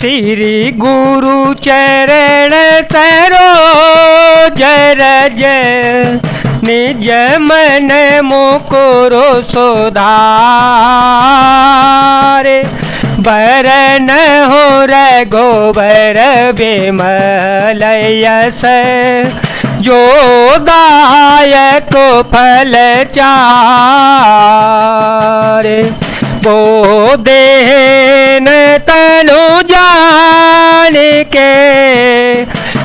श्री गुरु चरण सरोज रज निज मन मुकुरु सुधारे। बरन हो रघुबर बिमल यस जो दायक फल चारे। वो देन तनु जान के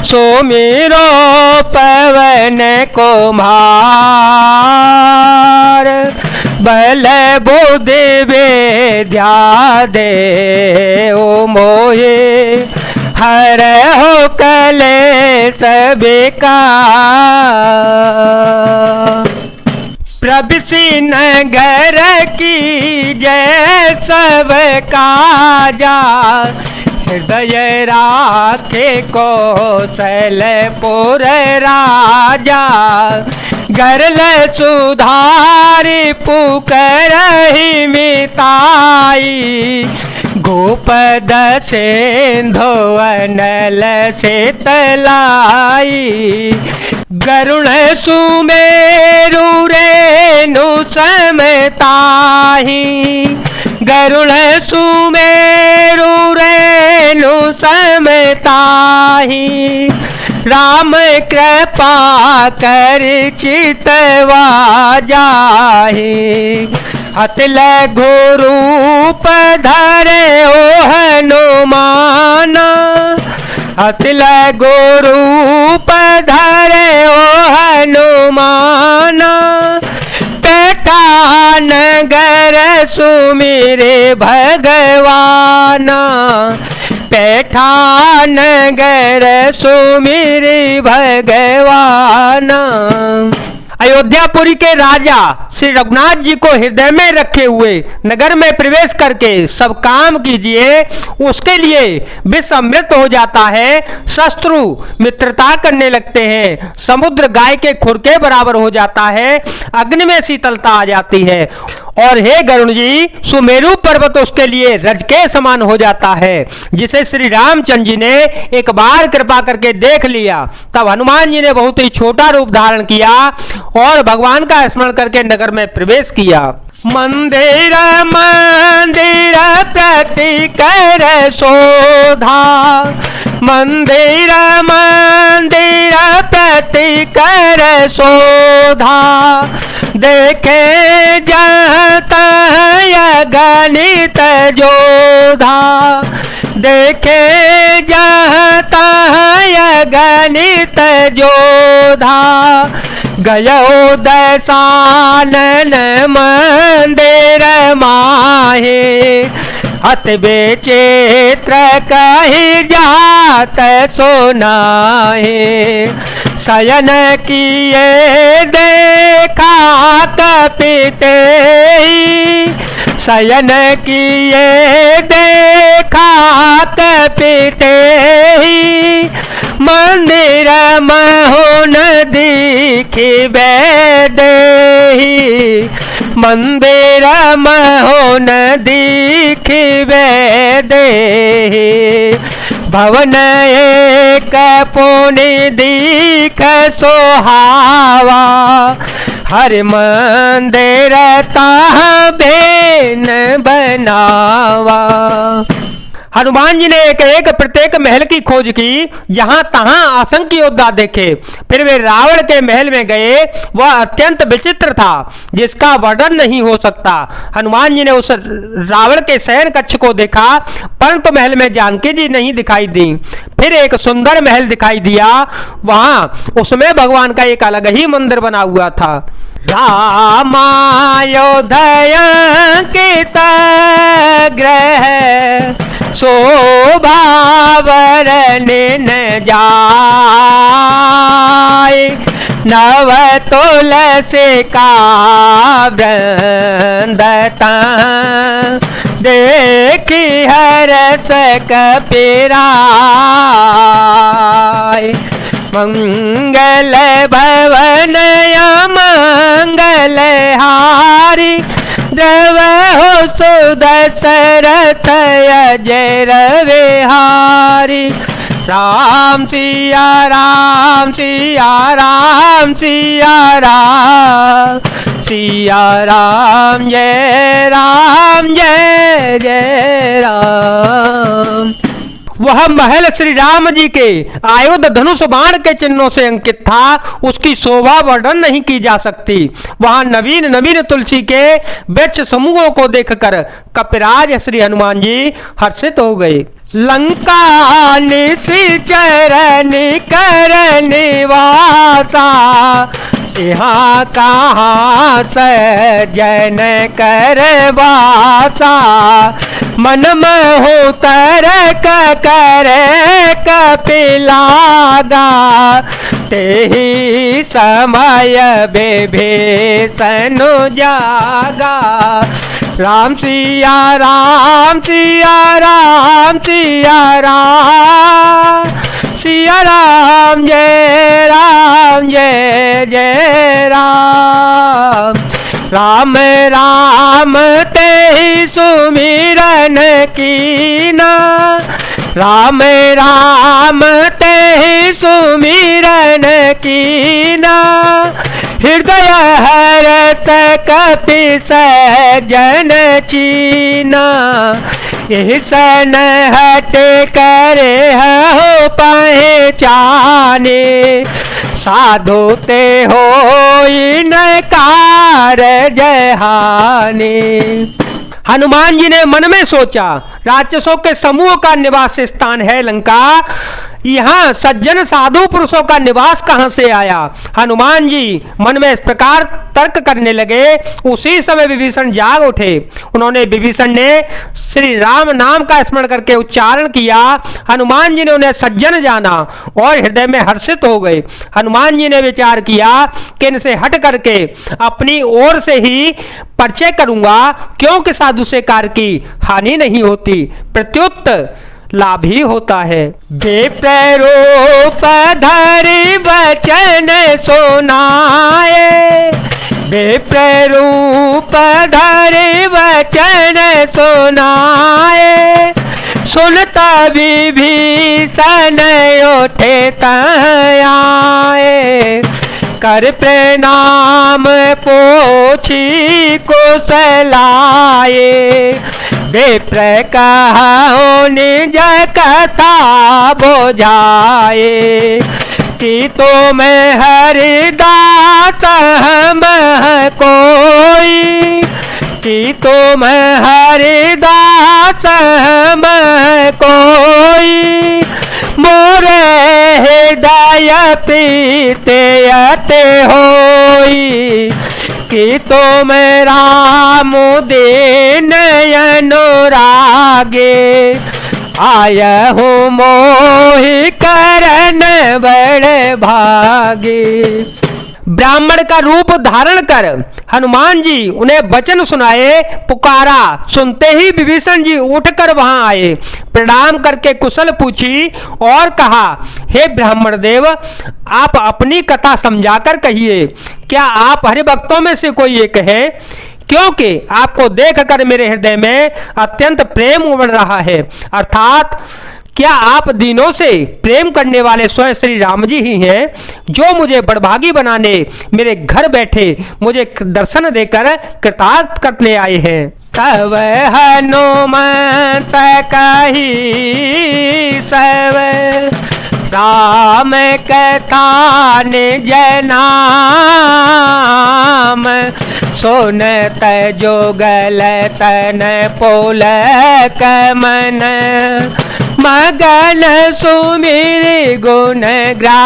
सुमिरो पवन कुमार। बल बुद्धि विद्या दे ओ मोहे हर हो कलेश विकार। प्रभु नगर की जय सब काजा हृदय राखे कौशलपुर राजा। गरल सुधारी पुकरहि मिताई गोपद सिंधु अनल शीतलाई। गरुण सुमेरु रेणु समताहि गरुण सुमेरु रेणु समताहि। राम कृपा कर चितवा जाहि अतिल गुरूप धरे ओ हनुमाना। अतिल गुरूप धरे ओ हनुमाना। पेटा नगर सुमिरे भगवाना। पेठा नगर सुमिरे भगवाना। अयोध्यापुरी के राजा श्री रघुनाथ जी को हृदय में रखे हुए नगर में प्रवेश करके सब काम कीजिए। उसके लिए विष अमृत हो जाता है, शत्रु मित्रता करने लगते हैं, समुद्र गाय के खुर के बराबर हो जाता है, अग्नि में शीतलता आ जाती है और हे गरुण जी सुमेरु पर्वत उसके लिए रज के समान हो जाता है। जिसे श्री रामचंद्र जी ने एक बार कृपा करके देख लिया तब हनुमान जी ने बहुत ही छोटा रूप धारण किया और भगवान का स्मरण करके नगर में प्रवेश किया। मंदिर मंदिर प्रति कर शोधा। मंदिर मंदिर प्रति कर शोधा। देखे जाता है गणित जोधा। देखे जाता है गणित जोधा। गयो दशानन मंदिर माहे अति विचित्र कही जात सुनाहे। शयन किए देखा कपिते। शयन किए देखा कपिते। मंदिर महोन दिखि देहि। मंदिर महोन दिखि देहि। भवन एक पुनि दीख सोहावा। हर मंदिर ताह बेन बनावा। हनुमान जी ने एक एक प्रत्येक महल की खोज की, जहां तहां असंख्य योद्धा देखे। फिर वे रावण के महल में गए। वह अत्यंत विचित्र था जिसका वर्णन नहीं हो सकता। हनुमान जी ने उस रावण के शयन कक्ष को देखा परंतु महल में जानकी जी नहीं दिखाई दी। फिर एक सुंदर महल दिखाई दिया, वहां उसमें भगवान का एक अलग ही मंदिर बना हुआ था। रामायोध्या ग्रह शोभा वर्णन जाय। नव तुलसी का वृंदता देखी हरस कपिराय। मंगल भवन मंगल हारी द्रवहो सुदशरथ अजर विहारी। राम सिया राम सिया राम सिया राम सिया राम जय जय राम। वह महल श्री राम जी के आयुध धनुष बाण के चिन्हों से अंकित था, उसकी शोभा वर्णन नहीं की जा सकती। वहां नवीन नवीन तुलसी के वृक्ष समूहों को देखकर कपिराज श्री हनुमान जी हर्षित हो गए। लंका निश्चर कर निवासा, यहाँ कहाँ सजन कर वासा। मन मोह तरक करे कपिलादा, तेहि समय विभीषण जागा। राम सिया राम सिया राम सिया राम सिया राम जय जय राम। राम राम तेहि सुमिरन कीना, राम राम तेहि सुमिरन कीना। हृदय हरत कपि सजन चीना, सन हट करे हो पहचाने। साधु ते होई नकार जहाने। हनुमान जी ने मन में सोचा, राक्षसों के समूह का निवास स्थान है लंका, यहाँ सज्जन साधु पुरुषों का निवास कहां से आया। हनुमान जी मन में इस प्रकार तर्क करने लगे। उसी समय विभीषण जाग उठे। उन्होंने विभीषण ने श्री राम नाम का स्मरण करके उच्चारण किया। हनुमान जी ने उन्हें सज्जन जाना और हृदय में हर्षित हो गए। हनुमान जी ने विचार किया कि इनसे हट करके अपनी ओर से ही परिचय करूंगा, क्योंकि साधु से कार्य की हानि नहीं होती, प्रत्युत लाभ ही होता है। विप्ररूप धरि वचन सुनाए, विप्ररूप धरि वचन सुनाए। सुनता विभीषण उठे आए, कर प्रणाम पोछी कुशलाए। विप्र कहो निज कथा बुझाए, कि तुम हरिदास हम कोई, कि तुम हरिदास हम कोई। मोरे हृदय प्रीति अति होई, कि तुम राम दीन अनुरागे। आयहु मोहि करन बड़ भागे। ब्राह्मण का रूप धारण कर हनुमान जी उन्हें वचन सुनाए, पुकारा। सुनते ही विभीषण जी उठकर वहां आए, प्रणाम करके कुशल पूछी और कहा, हे ब्राह्मण देव, आप अपनी कथा समझाकर कहिए। क्या आप हरिभक्तों में से कोई एक है? क्योंकि आपको देखकर मेरे हृदय में अत्यंत प्रेम उमड़ रहा है। अर्थात क्या आप दिनों से प्रेम करने वाले स्वयं श्री राम जी ही हैं, जो मुझे बड़भागी बनाने मेरे घर बैठे मुझे दर्शन देकर कृतार्थ करने आए हैं। तब हनुमंत कही सब राम कथा निज नाम। सुनत जोगल तन पुलक मन, मगन सुमिर गुण ग्राम।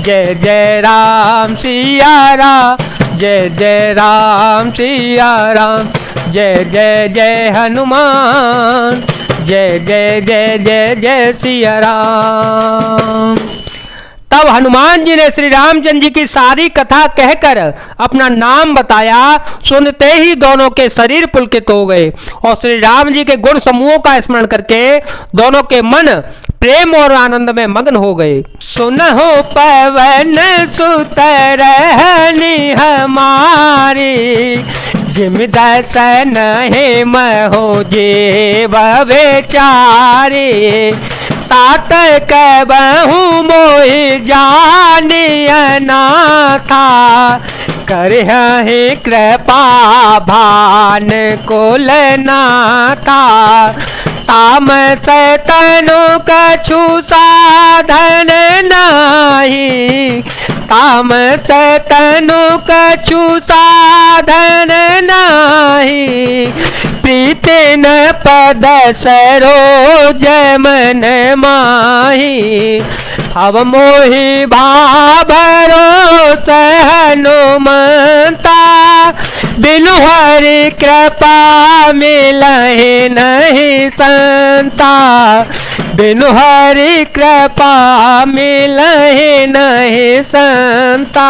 जय जय राम सिया राम, जय जय राम सिया राम, जय जय जय हनुमान, जय जय जय जय जय सिया राम। तब हनुमान जी ने श्री रामचंद्र जी की सारी कथा कहकर अपना नाम बताया। सुनते ही दोनों के शरीर पुलकित हो गए और श्री राम जी के गुण समूहों का स्मरण करके दोनों के मन प्रेम और आनंद में मग्न हो गए। सुनहो पवन सुत रहनी हमारी, जिम दर्शन हे महो जीव बेचारी, तात कहबहु मोहि जानिय नाथा, करहि कृपा भान कुल नाथा, तामस तनु कछु साधन नाही, तामस तनु कछु साधन नाही, प्रीति न पद सरोज मन माही, अब मोहि भाभरोस हनुमंता, बिनु हरि कृपा मिलहि नहीं संता, बिनु हरि कृपा मिलहि नहीं संता।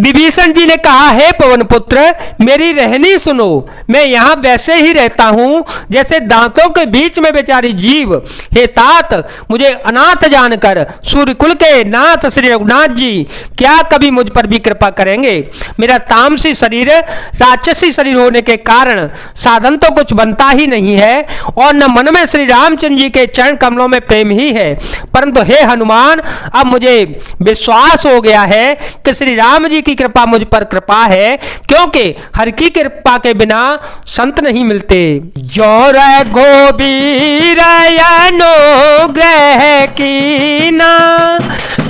विभीषण जी ने कहा, हे पवन पुत्र, मेरी रहनी सुनो। मैं यहाँ वैसे ही रहता हूँ जैसे दांतों के बीच में बेचारी जीव। हे तात, मुझे अनाथ जानकर सूर्यकुल के नाथ श्री रघुनाथ जी क्या कभी मुझ पर भी कृपा करेंगे? मेरा तामसी शरीर राक्षसी शरीर होने के कारण साधन तो कुछ बनता ही नहीं है और न मन में श्री रामचंद्र जी के चरण कमलों में प्रेम ही है। परंतु हे हनुमान, अब मुझे विश्वास हो गया है कि श्री राम जी की कृपा मुझ पर कृपा है, क्योंकि हर की कृपा के बिना संत नहीं मिलते। जो रघुबीर अनुग्रह कीना,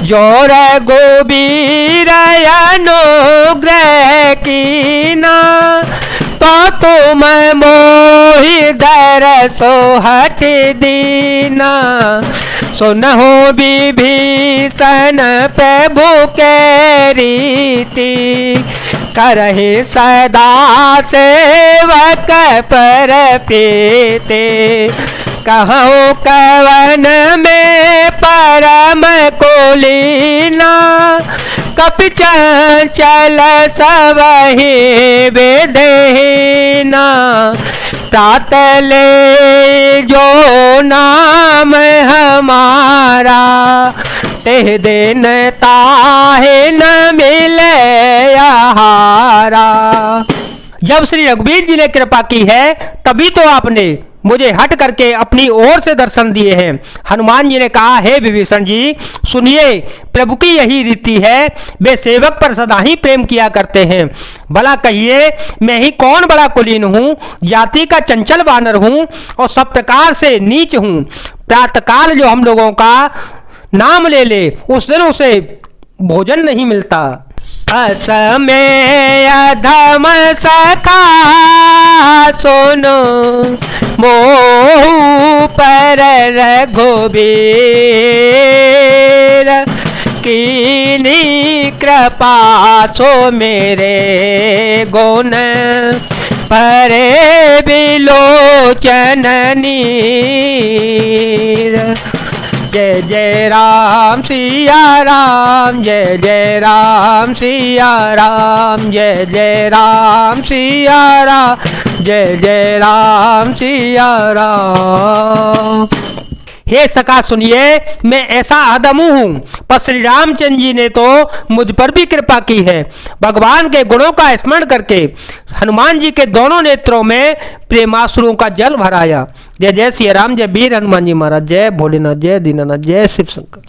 जो रघुबीर अनुग्रह कीना, तो तुम मोहि दरसो हठ दीना, सुनहो विभीषण प्रभु के रीति, करहि सदा सेवक पर प्रीति, कहूँ कवन में परम कुलीना, कपि चंचल सबहि विदेहिना, तात ले जो नाम हमारा, तेह दिन ताहे न मिले आहारा। जब श्री रघुवीर जी ने कृपा की है तभी तो आपने मुझे हट करके अपनी ओर से दर्शन दिए हैं। हनुमान जी ने कहा, हे विभीषण जी सुनिए, प्रभु की यही रीति है, वे सेवक पर सदा ही प्रेम किया करते हैं। भला कहिए, मैं ही कौन बड़ा कुलीन हूँ, जाति का चंचल वानर हूँ और सब प्रकार से नीच हूँ। प्रातःकाल जो हम लोगों का नाम ले ले उस दिन उसे भोजन नहीं मिलता। असमय अधम सखा सुनो, मोह पर रघुबीर, कीनी कृपा सो मेरे गुण, परे बिलोचन नीर। जय जय राम सिया राम, जय जय राम सिया राम, जय जय राम सिया राम, जय जय राम सिया राम। हे सखा सुनिए, मैं ऐसा आदमू हूँ, पर श्री रामचंद्र जी ने तो मुझ पर भी कृपा की है। भगवान के गुणों का स्मरण करके हनुमान जी के दोनों नेत्रों में प्रेमाश्रुओं का जल भराया। जय जय सिया राम, जय वीर हनुमान जी महाराज, जय भोलेनाथ, जय दीनानाथ, जय शिव शंकर।